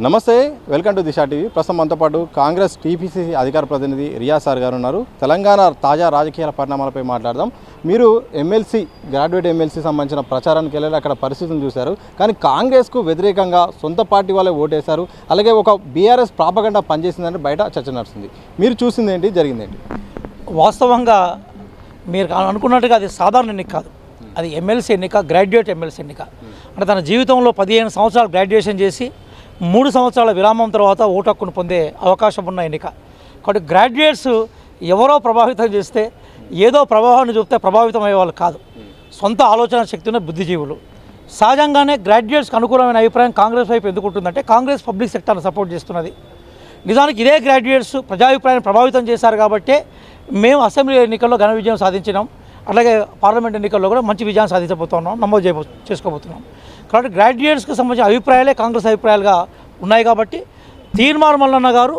నమస్తే, welcome to Disha TV. ప్రస్తుతం మనతో పాటు కాంగ్రెస్ టీపీసీసీ అధికార ప్రతినిధి రియాజ్ సార్ గారు ఉన్నారు. తెలంగాణ తాజా రాజకీయ పరిణామాలపై మాట్లాడదాం. మీరు గ్రాడ్యుయేట్ ఎమ్మెల్సీ సంబంధించిన ప్రచారానికి వెళ్ళి అక్కడ పరిస్థితులను చూశారు. కానీ కాంగ్రెస్కు వ్యతిరేకంగా సొంత పార్టీ వాళ్ళే ఓటేశారు. అలాగే ఒక బీఆర్ఎస్ ప్రాపగండా పనిచేసిందంటే బయట చర్చ నడుస్తుంది. మీరు చూసింది ఏంటి, జరిగిందేంటి? వాస్తవంగా మీరు అనుకున్నట్టుగా అది సాధారణ ఎన్నిక కాదు, అది ఎమ్మెల్సీ ఎన్నిక, గ్రాడ్యుయేట్ ఎమ్మెల్సీ ఎన్నిక. అంటే తన జీవితంలో 15 సంవత్సరాలు గ్రాడ్యుయేషన్ చేసి 3 సంవత్సరాల విరామం తర్వాత ఓటు హక్కును పొందే అవకాశం ఉన్న ఎన్నిక. కాబట్టి గ్రాడ్యుయేట్స్ ఎవరో ప్రభావితం చేస్తే, ఏదో ప్రభావాన్ని చూపితే ప్రభావితం అయ్యే వాళ్ళు కాదు, సొంత ఆలోచన శక్తి ఉన్న బుద్ధిజీవులు. సహజంగానే గ్రాడ్యుయేట్స్కి అనుకూలమైన అభిప్రాయం కాంగ్రెస్ వైపు ఎందుకు ఉంటుందంటే, కాంగ్రెస్ పబ్లిక్ సెక్టర్ని సపోర్ట్ చేస్తున్నది. నిజానికి ఇదే గ్రాడ్యుయేట్స్ ప్రజాభిప్రాయాన్ని ప్రభావితం చేశారు కాబట్టే మేము అసెంబ్లీ ఎన్నికల్లో ఘన విజయం సాధించినాం, అలాగే పార్లమెంట్ ఎన్నికల్లో కూడా మంచి విజయాన్ని సాధించబోతున్నాం, నమోదు చేసుకోబోతున్నాం. కాబట్టి గ్రాడ్యుయేట్స్కి సంబంధించిన అభిప్రాయాలే కాంగ్రెస్ అభిప్రాయాలుగా ఉన్నాయి. కాబట్టి తీర్మార్ మల్లన్న గారు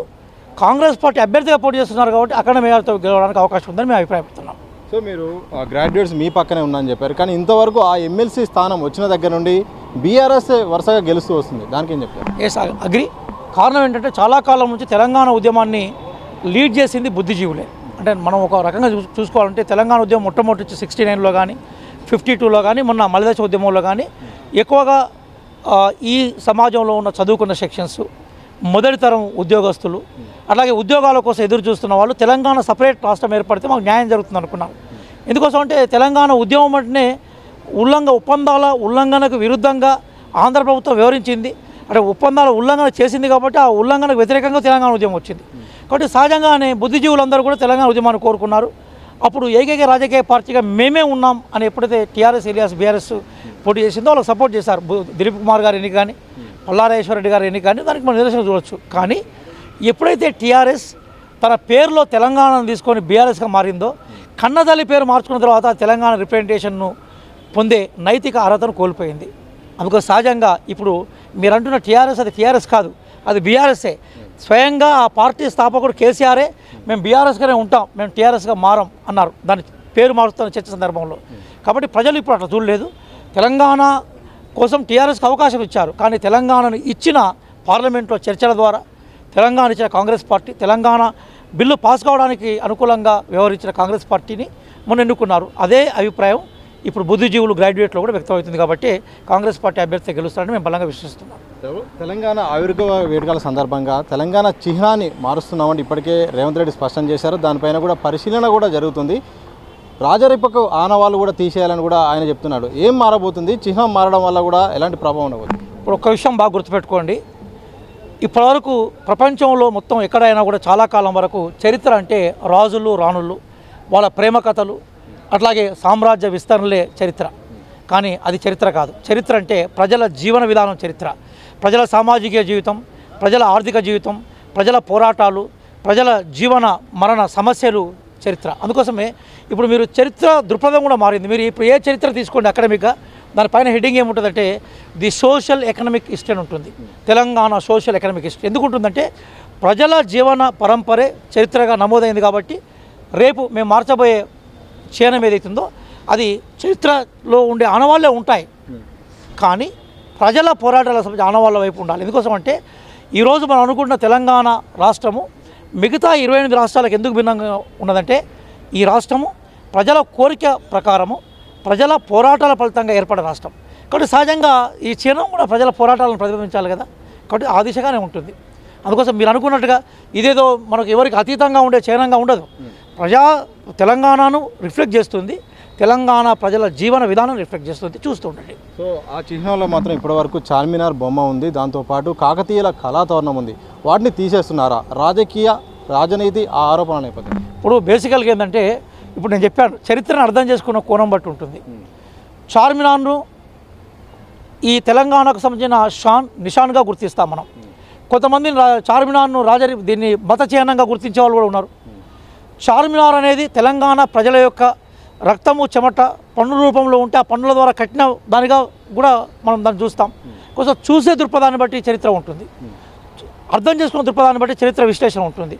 కాంగ్రెస్ పార్టీ అభ్యర్థిగా పోటీ చేస్తున్నారు కాబట్టి అక్కడ మేయర్తో గెలవడానికి అవకాశం ఉందని మేము అభిప్రాయపడుతున్నాం. సో మీరు గ్రాడ్యుయేట్స్ మీ పక్కనే ఉన్నారని చెప్పారు, కానీ ఇంతవరకు ఆ ఎమ్మెల్సీ స్థానం వచ్చిన దగ్గర నుండి బీఆర్ఎస్ వరుసగా గెలుస్తూ వస్తుంది. దానికి ఏం చెప్తారు? Yes, agree. కారణం ఏంటంటే చాలా కాలం నుంచి తెలంగాణ ఉద్యమాన్ని లీడ్ చేసింది బుద్ధిజీవులే. అంటే మనం ఒక రకంగా చూసుకోవాలంటే తెలంగాణ ఉద్యమం మొట్టమొదటి 69లో కానీ 52లో కానీ మొన్న మలిదశ ఉద్యమంలో కానీ ఎక్కువగా ఈ సమాజంలో ఉన్న చదువుకున్న సెక్షన్స్, మొదటి తరం ఉద్యోగస్తులు, అలాగే ఉద్యోగాల కోసం ఎదురు చూస్తున్న వాళ్ళు తెలంగాణ సపరేట్ రాష్ట్రం ఏర్పడితే మాకు న్యాయం జరుగుతుంది అనుకున్నారు. ఎందుకోసం అంటే తెలంగాణ ఉద్యమం అంటేనే ఒప్పందాల ఉల్లంఘనకు విరుద్ధంగా ఆంధ్ర ప్రభుత్వం వివరించింది. అంటే ఒప్పందాల ఉల్లంఘన చేసింది కాబట్టి ఆ ఉల్లంఘనకు వ్యతిరేకంగా తెలంగాణ ఉద్యమం వచ్చింది. కాబట్టి సహజంగానే బుద్ధిజీవులందరూ కూడా తెలంగాణ ఉద్యమాన్ని కోరుకున్నారు. అప్పుడు ఏకైక రాజకీయ పార్టీగా మేమే ఉన్నాం అని ఎప్పుడైతే టీఆర్ఎస్ ఎలియాస్ బీఆర్ఎస్ పోటీ చేసిందో వాళ్ళకి సపోర్ట్ చేశారు. దిలీప్ కుమార్ గారు ఎన్నిక కానీ, పల్లారాజేశ్వర రెడ్డి గారు ఎన్నిక కానీ దానికి మనం నిదర్శనం చూడవచ్చు. కానీ ఎప్పుడైతే టీఆర్ఎస్ తన పేరులో తెలంగాణను తీసుకొని బీఆర్ఎస్గా మారిందో, కన్నతల్లి పేరు మార్చుకున్న తర్వాత తెలంగాణ రిప్రజెంటేషన్ను పొందే నైతిక అర్హతను కోల్పోయింది. అందుకో సహజంగా ఇప్పుడు మీరు అంటున్న టీఆర్ఎస్ అది టీఆర్ఎస్ కాదు, అది బీఆర్ఎస్ఏ. స్వయంగా ఆ పార్టీ స్థాపకుడు కేసీఆరే మేము బీఆర్ఎస్గానే ఉంటాం, మేము టీఆర్ఎస్గా మారం అన్నారు దాని పేరు మారుస్తున్న చర్చ సందర్భంలో. కాబట్టి ప్రజలు ఇప్పుడు అట్లా చూడలేదు. తెలంగాణ కోసం టీఆర్ఎస్కి అవకాశం ఇచ్చారు, కానీ తెలంగాణను ఇచ్చిన పార్లమెంట్లో చర్చల ద్వారా తెలంగాణ ఇచ్చిన Congress party, Telangana bill pass కావడానికి అనుకూలంగా వ్యవహరించిన కాంగ్రెస్ పార్టీని మొన్న ఎన్నుకున్నారు. అదే అభిప్రాయం ఇప్పుడు బుద్ధిజీవులు గ్రాడ్యుయేట్లో కూడా వ్యక్తమవుతుంది. కాబట్టి కాంగ్రెస్ పార్టీ అభ్యర్థి గెలుస్తారని మేము బలంగా విశ్వసిస్తున్నాం. తెలంగాణ ఆవిర్భావ వేడుకల సందర్భంగా తెలంగాణ చిహ్నాన్ని మారుస్తున్నామని ఇప్పటికే రేవంత్ రెడ్డి స్పష్టం చేశారు. దానిపైన కూడా పరిశీలన కూడా జరుగుతుంది. రాజరిపకు ఆనవాళ్ళు కూడా తీసేయాలని కూడా ఆయన చెప్తున్నాడు. ఏం మారబోతుంది? చిహ్నం మారడం వల్ల కూడా ఎలాంటి ప్రభావం ఉండబోతుంది? ఇప్పుడు ఒక్క విషయం బాగా గుర్తుపెట్టుకోండి. ఇప్పటివరకు ప్రపంచంలో మొత్తం ఎక్కడైనా కూడా చాలా కాలం వరకు చరిత్ర అంటే రాజులు రాణులు, వాళ్ళ ప్రేమ కథలు, అట్లాగే సామ్రాజ్య విస్తరణలే చరిత్ర. కానీ అది చరిత్ర కాదు. చరిత్ర అంటే ప్రజల జీవన విధానం చరిత్ర, ప్రజల సామాజిక జీవితం, ప్రజల ఆర్థిక జీవితం, ప్రజల పోరాటాలు, ప్రజల జీవన మరణ సమస్యలు చరిత్ర. అందుకోసమే ఇప్పుడు మీరు చరిత్ర దృక్పథం కూడా మారింది. మీరు ఇప్పుడు ఏ చరిత్ర తీసుకోండి అకాడమిక్గా, దానిపైన హెడ్డింగ్ ఏముంటుందంటే ది సోషల్ ఎకనామిక్ హిస్టరీ అని ఉంటుంది. తెలంగాణ సోషల్ ఎకనామిక్ హిస్టరీ ఎందుకు ఉంటుందంటే ప్రజల జీవన పరంపరే చరిత్రగా నమోదైంది. కాబట్టి రేపు మేము మార్చబోయే క్షీణం ఏదైతుందో అది చరిత్రలో ఉండే ఆనవాళ్ళే ఉంటాయి, కానీ ప్రజల పోరాటాల సంబంధించి ఆనవాళ్ళ వైపు ఉండాలి. ఎందుకోసం అంటే ఈరోజు మనం అనుకుంటున్న తెలంగాణ రాష్ట్రము మిగతా 28 రాష్ట్రాలకు ఎందుకు భిన్నంగా ఉన్నదంటే, ఈ రాష్ట్రము ప్రజల కోరిక ప్రకారము ప్రజల పోరాటాల ఫలితంగా ఏర్పడే రాష్ట్రం. కాబట్టి సహజంగా ఈ చిహ్నం కూడా ప్రజల పోరాటాలను ప్రతిబింబించాలి కదా. కాబట్టి ఆ దిశగానే ఉంటుంది. అందుకోసం మీరు అనుకున్నట్టుగా ఇదేదో మనకు ఎవరికి అతీతంగా ఉండే చిహ్నంగా ఉండదు. తెలంగాణను రిఫ్లెక్ట్ చేస్తుంది, తెలంగాణ ప్రజల జీవన విధానం రిఫ్లెక్ట్ చేస్తుంది. చూస్తూ ఉండండి. సో ఆ చిహ్నంలో మాత్రం ఇప్పటివరకు చార్మినార్ బొమ్మ ఉంది, దాంతోపాటు కాకతీయుల కళాతోరణం ఉంది. వాటిని తీసేస్తున్నారా? రాజనీతి ఆ ఆరోపణ నేపథ్యం ఇప్పుడు బేసికల్గా ఏంటంటే, ఇప్పుడు నేను చెప్పాను చరిత్రను అర్థం చేసుకున్న కోణం బట్టి ఉంటుంది. చార్మినార్ను ఈ తెలంగాణకు సంబంధించిన నిషాన్గా గుర్తిస్తాం మనం. కొంతమంది చార్మినార్ను దీన్ని మత చిహ్నంగా గుర్తించే వాళ్ళు కూడా ఉన్నారు. చార్మినార్ అనేది తెలంగాణ ప్రజల యొక్క రక్తము చెమట పన్నుల రూపంలో ఉంటే ఆ పన్నుల ద్వారా కట్టిన దానిగా కూడా మనం దాన్ని చూస్తాం. కొంచెం చూసే దృక్పథాన్ని బట్టి చరిత్ర ఉంటుంది, అర్థం చేసుకున్న దృక్పథాన్ని బట్టి చరిత్ర విశ్లేషణ ఉంటుంది.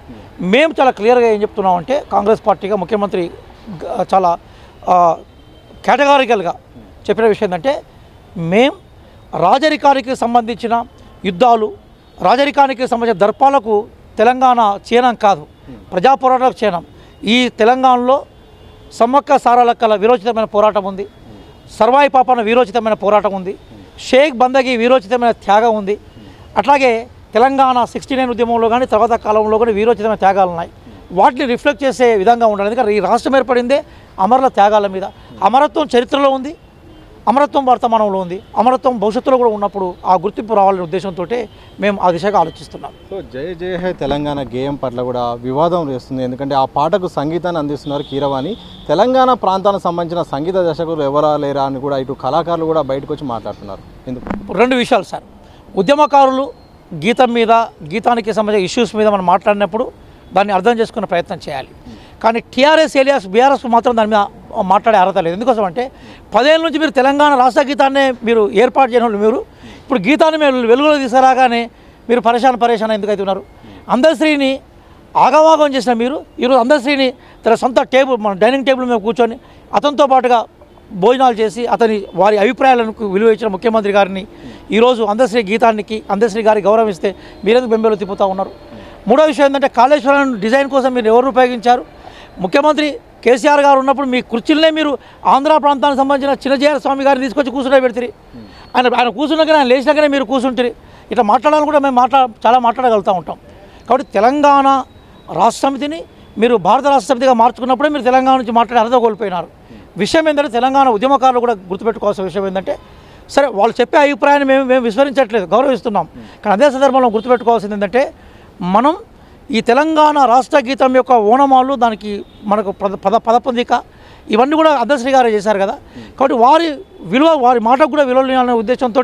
మేము చాలా క్లియర్గా ఏం చెప్తున్నామంటే, కాంగ్రెస్ పార్టీగా ముఖ్యమంత్రి చాలా కేటగారికల్గా చెప్పిన విషయం ఏంటంటే, మేము రాజరికానికి సంబంధించిన యుద్ధాలు, రాజరికానికి సంబంధించిన దర్పాలకు తెలంగాణ చీనం కాదు, ప్రజా పోరాటాలకు చీనం. ఈ తెలంగాణలో సమ్మక్క సారాలక్కల వీరోచితమైన పోరాటం ఉంది, సర్వాయి పాపన వీరోచితమైన పోరాటం ఉంది, షేక్ బందగి వీరోచితమైన త్యాగం ఉంది. అట్లాగే తెలంగాణ 69 ఉద్యమంలో కానీ తర్వాత కాలంలో కానీ వీరోచితమైన త్యాగాలు ఉన్నాయి. వాటిని రిఫ్లెక్ట్ చేసే విధంగా ఉండాలి. ఎందుకంటే ఈ రాష్ట్రం ఏర్పడిందే అమరుల త్యాగాల మీద. అమరత్వం చరిత్రలో ఉంది, అమరత్వం వర్తమానంలో ఉంది, అమరత్వం భవిష్యత్తులో కూడా ఉన్నప్పుడు ఆ గుర్తింపు రావాలనే ఉద్దేశంతో మేము ఆ దిశగా ఆలోచిస్తున్నాం. సో జయ జయ హే తెలంగాణ గేయం పట్ల కూడా వివాదం చేస్తుంది. ఎందుకంటే ఆ పాటకు సంగీతాన్ని అందిస్తున్నారు కీరవాణి. తెలంగాణ ప్రాంతానికి సంబంధించిన సంగీత దర్శకులు ఎవరా లేరా అని కూడా ఇటు కళాకారులు కూడా బయటకు వచ్చి మాట్లాడుతున్నారు. ఎందుకు? 2 విషయాలు సార్. ఉద్యమకారులు గీతం మీద, గీతానికి సంబంధించిన ఇష్యూస్ మీద మనం మాట్లాడినప్పుడు దాన్ని అర్థం చేసుకునే ప్రయత్నం చేయాలి. కానీ టీఆర్ఎస్ ఏలియాస్ బీఆర్ఎస్ మాత్రం దాని మీద మాట్లాడే అర్హత లేదు. ఎందుకోసం అంటే 10 ఏళ్ళ నుంచి మీరు తెలంగాణ రాష్ట్ర గీతాన్నే మీరు ఏర్పాటు చేయడం వాళ్ళు, మీరు ఇప్పుడు గీతాన్ని మీరు వెలుగులో తీసుకురాగానే మీరు పరేషాన్ ఎందుకైతే ఉన్నారు? అందశ్రీని ఆగవాగం చేసిన మీరు ఈరోజు అందశ్రీని తన సొంత టేబుల్, మన డైనింగ్ టేబుల్ మీద కూర్చొని అతనితో పాటుగా భోజనాలు చేసి వారి అభిప్రాయాలను విలువ ఇచ్చిన ముఖ్యమంత్రి గారిని ఈరోజు అందశ్రీ గీతానికి, అందశ్రీ గారి గౌరవిస్తే మీరెందుకు బెంబేలు తిప్పుతూ ఉన్నారు? 3వ విషయం ఏంటంటే కాళేశ్వరం డిజైన్ కోసం మీరు ఎవరు ఉపయోగించారు? ముఖ్యమంత్రి కేసీఆర్ గారు ఉన్నప్పుడు మీ కుర్చీలనే మీరు ఆంధ్ర ప్రాంతానికి సంబంధించిన చిన్నజీఆర్ స్వామి గారిని తీసుకొచ్చి కూర్చునే పెడతారు. ఆయన కూర్చున్నాకనే, ఆయన లేచినాకనే మీరు కూర్చుంటారు. ఇట్లా మాట్లాడాలని కూడా మేము చాలా మాట్లాడగలుగుతూ ఉంటాం. కాబట్టి తెలంగాణ రాష్ట్ర సమితిని మీరు భారత రాష్ట్ర సమితిగా మార్చుకున్నప్పుడే మీరు తెలంగాణ నుంచి మాట్లాడే అర్హత కోల్పోయినారు. విషయం ఏంటంటే తెలంగాణ ఉద్యమకారులు కూడా గుర్తుపెట్టుకోవాల్సిన విషయం ఏంటంటే, సరే వాళ్ళు చెప్పే అభిప్రాయాన్ని మేము విస్మరించట్లేదు, గౌరవిస్తున్నాం. కానీ అదే సందర్భంలో గుర్తుపెట్టుకోవాల్సింది ఏంటంటే, మనం ఈ తెలంగాణ రాష్ట్ర గీతం యొక్క ఓనమాలు, దానికి మనకు పదపొందిక, ఇవన్నీ కూడా అందశ్రీ గారే చేశారు కదా. కాబట్టి వారి మాటకు కూడా విలువ లేదనే ఉద్దేశంతో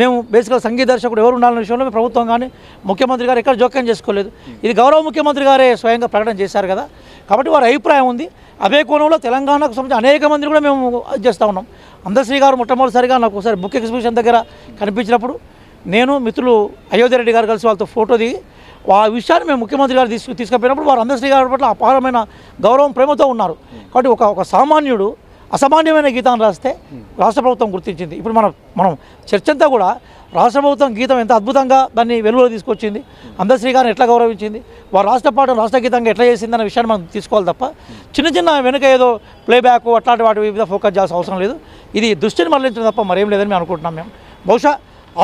మేము బేసిక్గా సంగీత దర్శకుడు ఎవరు ఉండాలనే విషయంలో ప్రభుత్వం కానీ ముఖ్యమంత్రి గారు ఎక్కడ జోక్యం చేసుకోలేదు. ఇది గౌరవ ముఖ్యమంత్రి గారే స్వయంగా ప్రకటన చేశారు కదా. కాబట్టి వారి అభిప్రాయం ఉంది. అదే కోణంలో తెలంగాణకు సంబంధించి అనేక మందిని కూడా మేము చేస్తూ ఉన్నాం. అందశ్రీ గారు మొట్టమొదటిసారిగా నాకు ఒకసారి బుక్ ఎగ్జిబిషన్ దగ్గర కనిపించినప్పుడు నేను మిత్రులు అయోధ్య రెడ్డి గారు కలిసి వాళ్ళతో ఫోటో దిగి ఆ విషయాన్ని మేము ముఖ్యమంత్రి గారు తీసుకుపోయినప్పుడు వారు అందశ్రీ గారి పట్ల అపారమైన గౌరవం, ప్రేమతో ఉన్నారు. కాబట్టి ఒక సామాన్యుడు అసామాన్యమైన గీతాన్ని రాస్తే రాష్ట్ర ప్రభుత్వం గుర్తించింది. ఇప్పుడు మనం చర్చంతా కూడా రాష్ట్ర ప్రభుత్వం గీతం ఎంత అద్భుతంగా దాన్ని వెలుగులో తీసుకొచ్చింది, అందశ్రీ గారిని ఎట్లా గౌరవించింది, వారు రాష్ట్ర పాటను రాష్ట్ర గీతంగా ఎట్లా చేసిందన్న విషయాన్ని మనం తీసుకోవాలి తప్ప చిన్న వెనుక ఏదో ప్లేబ్యాక్ అట్లాంటి వాటి మీద ఫోకస్ చేయాల్సిన అవసరం లేదు. ఇది దృష్టిని మరలించడం తప్ప మరేం లేదని మేము అనుకుంటున్నాం. మేము బహుశా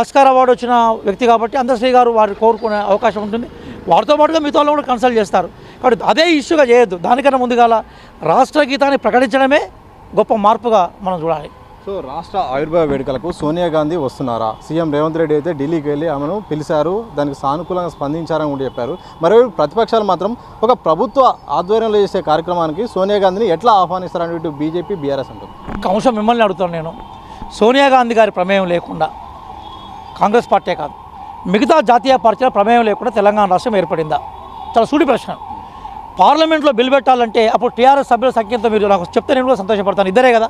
ఆస్కార్ అవార్డు వచ్చిన వ్యక్తి కాబట్టి అందశ్రీ గారు వారు కోరుకునే అవకాశం ఉంటుంది. వారితో పాటుగా మిగతా వాళ్ళు కూడా కన్సల్ట్ చేస్తారు. కాబట్టి అదే ఇష్యూగా చేయొద్దు. దానికన్నా ముందుగాల రాష్ట్ర గీతాన్ని ప్రకటించడమే గొప్ప మార్పుగా మనం చూడాలి. సో రాష్ట్ర ఆవిర్భావ వేడుకలకు సోనియా గాంధీ వస్తున్నారా? సీఎం రేవంత్ రెడ్డి అయితే ఢిల్లీకి వెళ్ళి ఆమెను పిలిచారు, దానికి సానుకూలంగా స్పందించారని కూడా చెప్పారు. మరోవైపు ప్రతిపక్షాలు మాత్రం ఒక ప్రభుత్వ ఆధ్వర్యంలో చేసే కార్యక్రమానికి సోనియా గాంధీని ఎట్లా ఆహ్వానిస్తారని ఇటు బీజేపీ, బీఆర్ఎస్ అంటుంది. ఒక అంశం మిమ్మల్ని అడుగుతాను నేను. సోనియా గాంధీ గారి ప్రమేయం లేకుండా కాంగ్రెస్ పార్టీ కాదు, మిగతా జాతీయ పార్టీల ప్రమేయం లేకుండా తెలంగాణ రాష్ట్రం ఏర్పడిందా? చాలా సూటి ప్రశ్న. పార్లమెంట్లో బిల్ పెట్టాలంటే అప్పుడు టీఆర్ఎస్ సభ్యుల సంఖ్యతో మీరు నాకు చెప్తే నేను కూడా సంతోషపడతాను. ఇద్దరే కదా,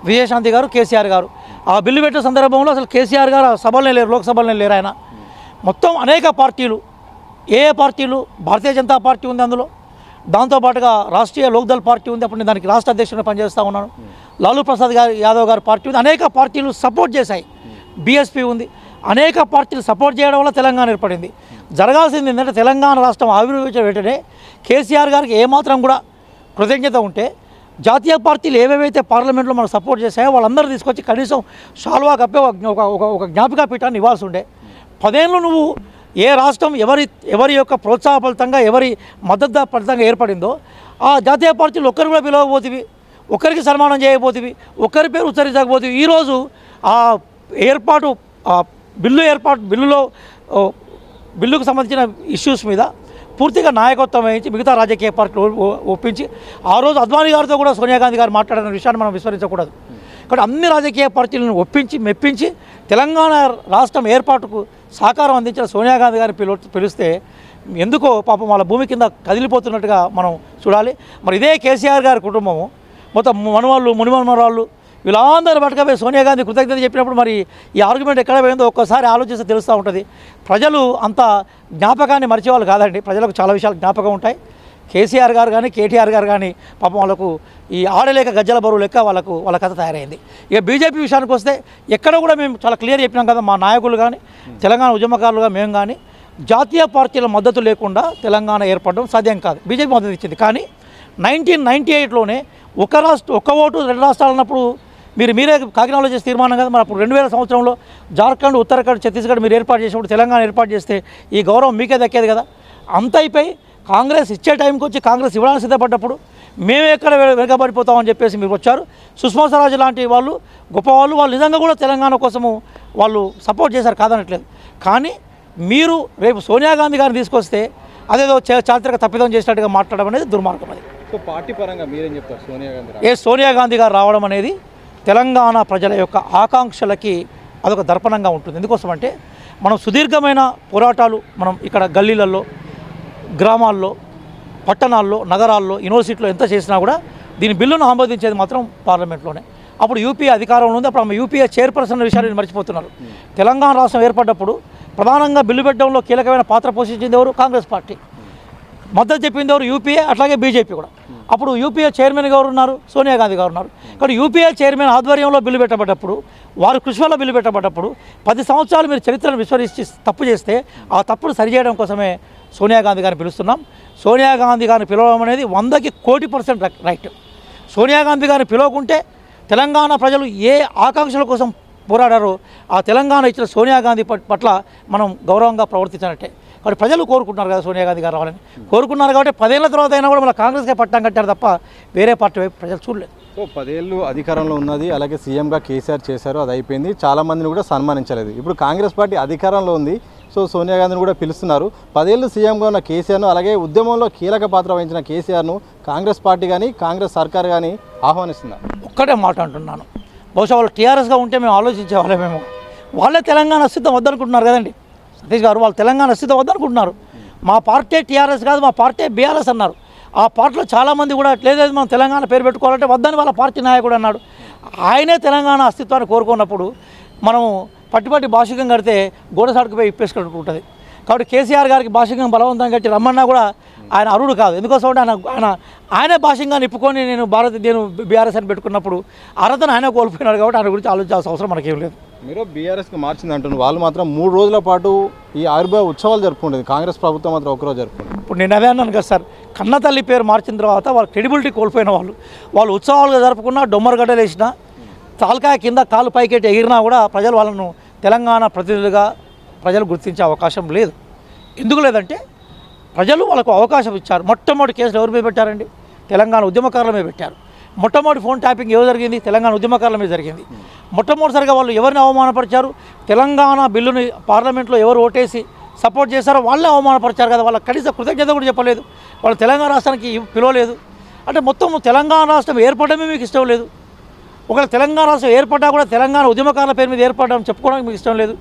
విజయశాంతి గారు, కేసీఆర్ గారు. ఆ బిల్లు పెట్టే సందర్భంలో అసలు కేసీఆర్ గారు సభలనే లేరు, లోక్సభలోనే లేరు. ఆయన మొత్తం అనేక పార్టీలు, ఏ పార్టీలు, భారతీయ జనతా పార్టీ ఉంది అందులో, దాంతోపాటుగా రాష్ట్రీయ లోక్దళ్ పార్టీ ఉంది, అప్పుడు నేను దానికి రాష్ట్ర అధ్యక్షుడిగా పనిచేస్తూ ఉన్నాను. లాలూ ప్రసాద్ యాదవ్ గారి పార్టీ ఉంది, అనేక పార్టీలు సపోర్ట్ చేశాయి. బీఎస్పీ ఉంది, అనేక పార్టీలు సపోర్ట్ చేయడం వల్ల తెలంగాణ ఏర్పడింది. జరగాల్సింది ఏంటంటే తెలంగాణ రాష్ట్రం ఆవిర్భవించిన వెంటనే కేసీఆర్ గారికి ఏమాత్రం కూడా కృతజ్ఞత ఉంటే జాతీయ పార్టీలు ఏవేవైతే పార్లమెంట్లో మనం సపోర్ట్ చేశాయో వాళ్ళందరూ తీసుకొచ్చి కనీసం షాల్వా కప్పే ఒక జ్ఞాపికా పీఠాన్ని ఇవ్వాల్సి ఉండే. 10 ఏళ్ళు నువ్వు ఏ రాష్ట్రం ఎవరి యొక్క ప్రోత్సాహ ఫలితంగా, ఎవరి మద్దతు ఫలితంగా ఏర్పడిందో ఆ జాతీయ పార్టీలు ఒక్కరు కూడా పిలవబోతివి, ఒక్కరికి సన్మానం చేయబోతివి, ఒక్కరి పేరు ఉచ్చరించకపోతివి. ఈరోజు ఆ ఏర్పాటు, ఆ బిల్లుకు సంబంధించిన ఇష్యూస్ మీద పూర్తిగా నాయకత్వం వహించి మిగతా రాజకీయ పార్టీలు ఒప్పించి ఆ రోజు అద్వానీ గారితో కూడా సోనియా గాంధీ గారు మాట్లాడిన విషయాన్ని మనం విస్మరించకూడదు. కాబట్టి అన్ని రాజకీయ పార్టీలను ఒప్పించి మెప్పించి తెలంగాణ రాష్ట్రం ఏర్పాటుకు సహకారం అందించిన సోనియా గాంధీ గారిని పిలిస్తే ఎందుకో పాపం వాళ్ళ భూమి కింద కదిలిపోతున్నట్టుగా మనం చూడాలి. మరి ఇదే కేసీఆర్ గారి కుటుంబము మొత్తం మనవాళ్ళు, మునిమనమరాళ్ళు వీళ్ళందరూ పట్టుకపోయి సోనియా గాంధీ కృతజ్ఞత చెప్పినప్పుడు మరి ఈ ఆర్గ్యుమెంట్ ఎక్కడ పోయిందో ఒక్కసారి ఆలోచిస్తే తెలుస్తూ ఉంటుంది. ప్రజలు అంత జ్ఞాపకాన్ని మర్చేవాళ్ళు కాదండి, ప్రజలకు చాలా విషయాలు జ్ఞాపకం ఉంటాయి. కేసీఆర్ గారు కానీ కేటీఆర్ గారు కానీ పాపం వాళ్ళకు ఈ ఆడలేక గజ్జల బరువు లెక్క వాళ్ళ కథ తయారైంది. ఇక బీజేపీ విషయానికి వస్తే ఎక్కడ కూడా మేము చాలా క్లియర్ చెప్పినాం కదా, మా నాయకులు కానీ తెలంగాణ ఉద్యమకారులుగా మేము కానీ జాతీయ పార్టీల మద్దతు లేకుండా తెలంగాణ ఏర్పడడం సాధ్యం కాదు. బీజేపీ మద్దతు ఇచ్చింది. కానీ 1998లోనే ఒక ఓటు 2 రాష్ట్రాలు అన్నప్పుడు మీరే కాకినాడలో చేసి తీర్మానం కదా. మరి అప్పుడు 2000 సంవత్సరంలో జార్ఖండ్, ఉత్తరాఖండ్, ఛత్తీస్గఢ్ మీరు ఏర్పాటు చేసినప్పుడు తెలంగాణ ఏర్పాటు చేస్తే ఈ గౌరవం మీకే దక్కేది కదా. అంత అయిపోయి కాంగ్రెస్ ఇచ్చే టైంకి వచ్చి కాంగ్రెస్ ఇవ్వడానికి సిద్ధపడ్డప్పుడు మేము ఎక్కడ వెనకబడిపోతామని చెప్పేసి మీరు వచ్చారు. సుష్మా స్వరాజ్ లాంటి వాళ్ళు గొప్పవాళ్ళు, వాళ్ళు నిజంగా కూడా తెలంగాణ కోసము వాళ్ళు సపోర్ట్ చేశారు, కాదనట్లేదు. కానీ మీరు రేపు సోనియా గాంధీ గారిని తీసుకొస్తే అదేదో చారిత్రక తప్పిదం చేసినట్టుగా మాట్లాడడం అనేది దుర్మార్గం. అది సో పార్టీ పరంగా మీరేం చెప్తారు? సోనియా గాంధీ గారు రావడం అనేది తెలంగాణ ప్రజల యొక్క ఆకాంక్షలకి అదొక దర్పణంగా ఉంటుంది. ఎందుకోసమంటే మనం సుదీర్ఘమైన పోరాటాలు మనం ఇక్కడ గల్లీలలో, గ్రామాల్లో, పట్టణాల్లో, నగరాల్లో, యూనివర్సిటీలో ఎంత చేసినా కూడా దీని బిల్లును ఆమోదించేది మాత్రం పార్లమెంట్లోనే. అప్పుడు యూపీఏ అధికారంలో ఉంది. అప్పుడు ఆమె యూపీఏ చైర్పర్సన్ విషయాన్ని మర్చిపోతున్నారు. తెలంగాణ రాష్ట్రం ఏర్పడ్డప్పుడు ప్రధానంగా బిల్లు పెట్టడంలో కీలకమైన పాత్ర పోషించింది ఎవరు? కాంగ్రెస్ పార్టీ. మద్దతు చెప్పింది ఎవరు? యూపీఏ, అట్లాగే బీజేపీ కూడా. అప్పుడు యూపీఏ చైర్మన్ గారు ఉన్నారు, సోనియా గాంధీ గారు ఉన్నారు. కానీ యూపీఏ చైర్మన్ ఆధ్వర్యంలో బిల్లు పెట్టబడ్డప్పుడు, వారి కృషి వల్ల బిల్లు పెట్టబడ్డప్పుడు 10 సంవత్సరాలు మీరు చరిత్రను విస్మరించి తప్పు చేస్తే ఆ తప్పును సరిచేయడం కోసమే సోనియా గాంధీ గారిని పిలుస్తున్నాం. సోనియా గాంధీ గారిని పిలవడం అనేది 100కి 1,00,00,000% రైట్. సోనియా గాంధీ గారిని పిలవకుంటే తెలంగాణ ప్రజలు ఏ ఆకాంక్షల కోసం పోరాడారో ఆ తెలంగాణ ఇచ్చిన సోనియా గాంధీ పట్ల మనం గౌరవంగా ప్రవర్తించినట్టే. కాబట్టి ప్రజలు కోరుకుంటున్నారు కదా సోనియా గాంధీ గారు రావాలని, కోరుకున్నారు కాబట్టి 10 ఏళ్ల తర్వాత అయినా కూడా మళ్ళీ కాంగ్రెస్కే పట్టం కట్టారు తప్ప వేరే పార్టీ వైపు ప్రజలు చూడలేదు. సో 10 ఏళ్ళు అధికారంలో ఉన్నది, అలాగే సీఎంగా కేసీఆర్ చేశారు, అది అయిపోయింది. చాలామందిని కూడా సన్మానించలేదు. ఇప్పుడు కాంగ్రెస్ పార్టీ అధికారంలో ఉంది. సో సోనియా గాంధీని కూడా పిలుస్తున్నారు. 10 ఏళ్ళు సీఎంగా ఉన్న కేసీఆర్ను, అలాగే ఉద్యమంలో కీలక పాత్ర వహించిన కేసీఆర్ను కాంగ్రెస్ పార్టీ కానీ కాంగ్రెస్ సర్కార్ కానీ ఆహ్వానిస్తున్నారు. ఒక్కటే మాట అంటున్నాను, బహుశా వాళ్ళు టీఆర్ఎస్గా ఉంటే మేము ఆలోచించే వాళ్ళమేమో. వాళ్ళే తెలంగాణ అస్తిత్వం వద్దనుకుంటున్నారు కదండి సతీష్ గారు. వాళ్ళు తెలంగాణ అస్తిత్వం వద్దనుకుంటున్నారు. మా పార్టీ టీఆర్ఎస్ కాదు, మా పార్టీ బీఆర్ఎస్ అన్నారు. ఆ పార్టీలో చాలామంది కూడా లేదైతే మనం తెలంగాణ పేరు పెట్టుకోవాలంటే వద్దని వాళ్ళ పార్టీ నాయకుడు అన్నాడు. ఆయనే తెలంగాణ అస్తిత్వాన్ని కోరుకున్నప్పుడు మనము పట్టి భాషికం కడితే గోడ సాటుకుపోయి ఇప్పేసుకుంటూ ఉంటుంది. కాబట్టి కేసీఆర్ గారికి భాషికం బలవంతం కట్టి రమ్మన్నా కూడా ఆయన అరుడు కాదు. ఎందుకోసం అంటే ఆయనే భాషంగా నిప్పుకొని నేను బీఆర్ఎస్ అని పెట్టుకున్నప్పుడు అర్హతను ఆయన కోల్పోయినాడు. కాబట్టి ఆయన గురించి ఆలోచించాల్సిన అవసరం మనకేం లేదు. మీరు బీఆర్ఎస్కి మార్చింది అంటున్నారు. వాళ్ళు మాత్రం 3 రోజుల పాటు ఈ ఆవిర్భావ ఉత్సవాలు జరుపుకుంటుంది. కాంగ్రెస్ ప్రభుత్వం మాత్రం ఒకరోజు జరుపుకుంటుంది. ఇప్పుడు నేను అదే అన్నాను కదా సార్, కన్న తల్లి పేరు మార్చిన తర్వాత వాళ్ళ క్రెడిబిలిటీ కోల్పోయిన వాళ్ళు ఉత్సవాలుగా జరుపుకున్నా, డొమ్మరగడ్డలు వేసినా, తాలకాయ కింద కాలు పైకెట్టి ఎగిరినా కూడా ప్రజలు వాళ్ళను తెలంగాణ ప్రతినిధులుగా ప్రజలు గుర్తించే అవకాశం లేదు. ఎందుకు లేదంటే ప్రజలు వాళ్ళకు అవకాశం ఇచ్చారు. మొట్టమొదటి కేసులు ఎవరి మీద పెట్టారండి? తెలంగాణ ఉద్యమకారుల మీద పెట్టారు. మొట్టమొదటి ఫోన్ ట్యాపింగ్ ఎవరు జరిగింది? తెలంగాణ ఉద్యమకారుల మీద జరిగింది. మొట్టమొదటిసారిగా వాళ్ళు ఎవరిని అవమానపరిచారు? తెలంగాణ బిల్లుని పార్లమెంట్లో ఎవరు ఓటేసి సపోర్ట్ చేశారో వాళ్ళే అవమానపరిచారు కదా. వాళ్ళ కనీస కృతజ్ఞత కూడా చెప్పలేదు. వాళ్ళు తెలంగాణ రాష్ట్రానికి పిలవలేదు. అంటే మొత్తం తెలంగాణ రాష్ట్రం ఏర్పడమే మీకు ఇష్టం లేదు. ఒకవేళ తెలంగాణ రాష్ట్రం ఏర్పడ్డా కూడా తెలంగాణ ఉద్యమకారుల పేరు మీద ఏర్పడడం చెప్పుకోవడానికి మీకు ఇష్టం లేదు.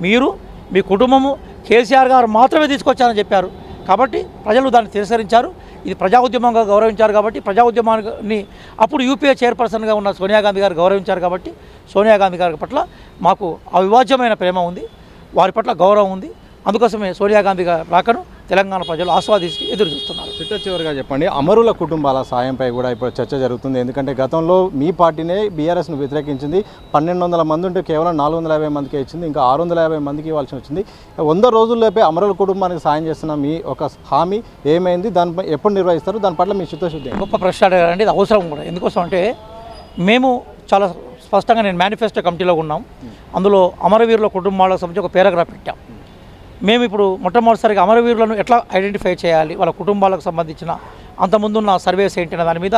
మీరు, మీ కుటుంబము, కేసీఆర్ గారు మాత్రమే తీసుకొచ్చారని చెప్పారు. కాబట్టి ప్రజలు దాన్ని తిరస్కరించారు. ఇది ప్రజా ఉద్యమంగా గౌరవించారు. కాబట్టి ప్రజా ఉద్యమాన్ని అప్పుడు యూపీఏ చైర్పర్సన్గా ఉన్న సోనియా గాంధీ గారు గౌరవించారు. కాబట్టి సోనియా గాంధీ గారి పట్ల మాకు అవిభాజ్యమైన ప్రేమ ఉంది, వారి పట్ల గౌరవం ఉంది. అందుకోసమే సోనియా గాంధీ గారు రాకను తెలంగాణ ప్రజలు ఆస్వాదించి ఎదురు చూస్తున్నారు. చివరిగా చెప్పండి, అమరుల కుటుంబాల సాయంపై కూడా ఇప్పుడు చర్చ జరుగుతుంది. ఎందుకంటే గతంలో మీ పార్టీనే బీఆర్ఎస్ను వ్యతిరేకించింది. 1200 మంది ఉంటే కేవలం 450 మందికే ఇచ్చింది. ఇంకా 650 మందికి ఇవ్వాల్సి వచ్చింది. 100 రోజుల్లోపే అమరుల కుటుంబానికి సాయం చేస్తున్న మీ ఒక హామీ ఏమైంది? దానిపై ఎప్పుడు నిర్వహిస్తారు? దాని పట్ల మీ చిత్తశుద్ధి? గొప్ప ప్రశ్న అడగాలండి. ఇది అవసరం కూడా. ఎందుకోసం అంటే మేము చాలా స్పష్టంగా నేను మేనిఫెస్టో కమిటీలో ఉన్నాం. అందులో అమరవీరుల కుటుంబాలకు సంబంధించి ఒక పారాగ్రాఫ్ పెట్టాం. మేము ఇప్పుడు మొట్టమొదటిసారిగా అమరవీరులను ఎట్లా ఐడెంటిఫై చేయాలి, వాళ్ళ కుటుంబాలకు సంబంధించిన అంతకుముందున్న సర్వేస్ ఏంటి అనే దాని మీద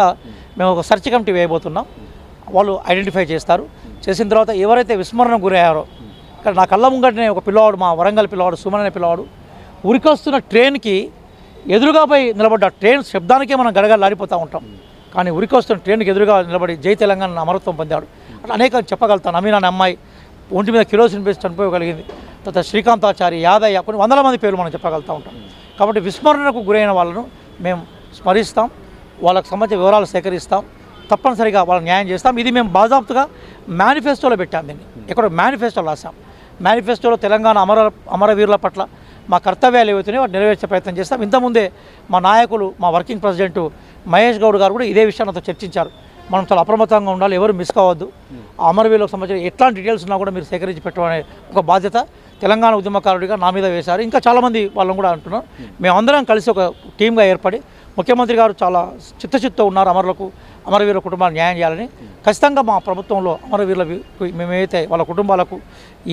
మేము ఒక సెర్చ్ కమిటీ వేయబోతున్నాం. వాళ్ళు ఐడెంటిఫై చేస్తారు. చేసిన తర్వాత ఎవరైతే విస్మరణకు గురయ్యారో, ఇక్కడ నా కళ్ళ ముంగటనే ఒక పిల్లవాడు, మా వరంగల్ పిల్లవాడు, సుమన్ అనే పిల్లవాడు ఉరికొస్తున్న ట్రైన్కి ఎదురుగా పోయి నిలబడ్డ ట్రైన్ శబ్దానికే మనం గడగడలాడిపోతూ ఉంటాం. కానీ ఉరికొస్తున్న ట్రైన్కి ఎదురుగా నిలబడి జై తెలంగాణ అమరత్వం పొందాడు. అట్లా అనేక చెప్పగలుగుతాను. అమీనా అనే అమ్మాయి ఒంటి మీద కిరోసిన్ వేసి చనిపోగలిగింది. తర్వాత శ్రీకాంతాచారి, యాదయ్య, కొన్ని 100 మంది పేర్లు మనం చెప్పగలుగుతూ ఉంటాం. కాబట్టి విస్మరణకు గురైన వాళ్ళను మేము స్మరిస్తాం, వాళ్ళకు సంబంధించిన వివరాలు సేకరిస్తాం, తప్పనిసరిగా వాళ్ళకి న్యాయం చేస్తాం. ఇది మేము బాజాప్తుగా మేనిఫెస్టోలో పెట్టాం. దీన్ని ఎక్కడో మేనిఫెస్టోలో రాసాం. మేనిఫెస్టోలో తెలంగాణ అమరవీరుల పట్ల మా కర్తవ్యాలు ఏవైతున్నాయో వాటిని నెరవేర్చే ప్రయత్నం చేస్తాం. ఇంతకుముందే మా నాయకులు, మా వర్కింగ్ ప్రెసిడెంట్ మహేష్ గౌడ్ గారు కూడా ఇదే విషయాన్ని నాతో చర్చించారు. మనం చాలా అప్రమత్తంగా ఉండాలి, ఎవరు మిస్ కావద్దు. ఆ అమరవీరులకు సంబంధించిన ఎట్లాంటి డీటెయిల్స్ ఉన్నా కూడా మీరు సేకరించి పెట్టమనే ఒక బాధ్యత తెలంగాణ ఉద్యమకారుడిగా నా మీద వేశారు. ఇంకా చాలామంది వాళ్ళని కూడా అంటున్నాం. మేమందరం కలిసి ఒక టీమ్గా ఏర్పడి ముఖ్యమంత్రి గారు చాలా చిత్తశుద్ధితో ఉన్నారు అమరవీరుల కుటుంబాలకు న్యాయం చేయాలని. ఖచ్చితంగా మా ప్రభుత్వంలో అమరవీరులకు మేమైతే వాళ్ళ కుటుంబాలకు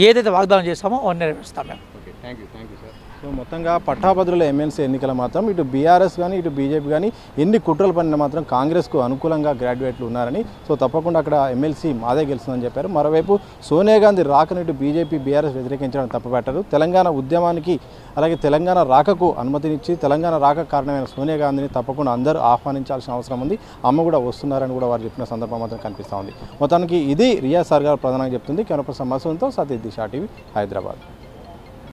ఏదైతే వాగ్దానం చేస్తామో అవన్నీ నెరవేరుస్తాం మేము. Thank you sir. సో మొత్తంగా పట్టాభద్రుల ఎమ్మెల్సీ ఎన్నికలు మాత్రం ఇటు బీఆర్ఎస్ కానీ ఇటు బీజేపీ కానీ ఎన్ని కుట్రలు పడినా మాత్రం కాంగ్రెస్కు అనుకూలంగా గ్రాడ్యుయేట్లు ఉన్నారని, సో తప్పకుండా అక్కడ ఎమ్మెల్సీ మాదే గెలుస్తుందని చెప్పారు. మరోవైపు సోనియా గాంధీ రాకను ఇటు బీజేపీ బీఆర్ఎస్ వ్యతిరేకించడం తప్పుపెట్టారు. తెలంగాణ ఉద్యమానికి అలాగే తెలంగాణ రాకకు అనుమతినిచ్చి తెలంగాణ రాక కారణమైన సోనియా గాంధీని తప్పకుండా అందరూ ఆహ్వానించాల్సిన అవసరం ఉంది. అమ్మ కూడా వస్తున్నారని కూడా వారు చెప్పిన సందర్భం మాత్రం కనిపిస్తూ ఉంది. మొత్తానికి ఇది రియా సార్ గారు ప్రధానంగా చెప్తుంది. కెమెరా పర్సన్ మసూన్తో సతీష్ దిశా టీవీ, హైదరాబాద్.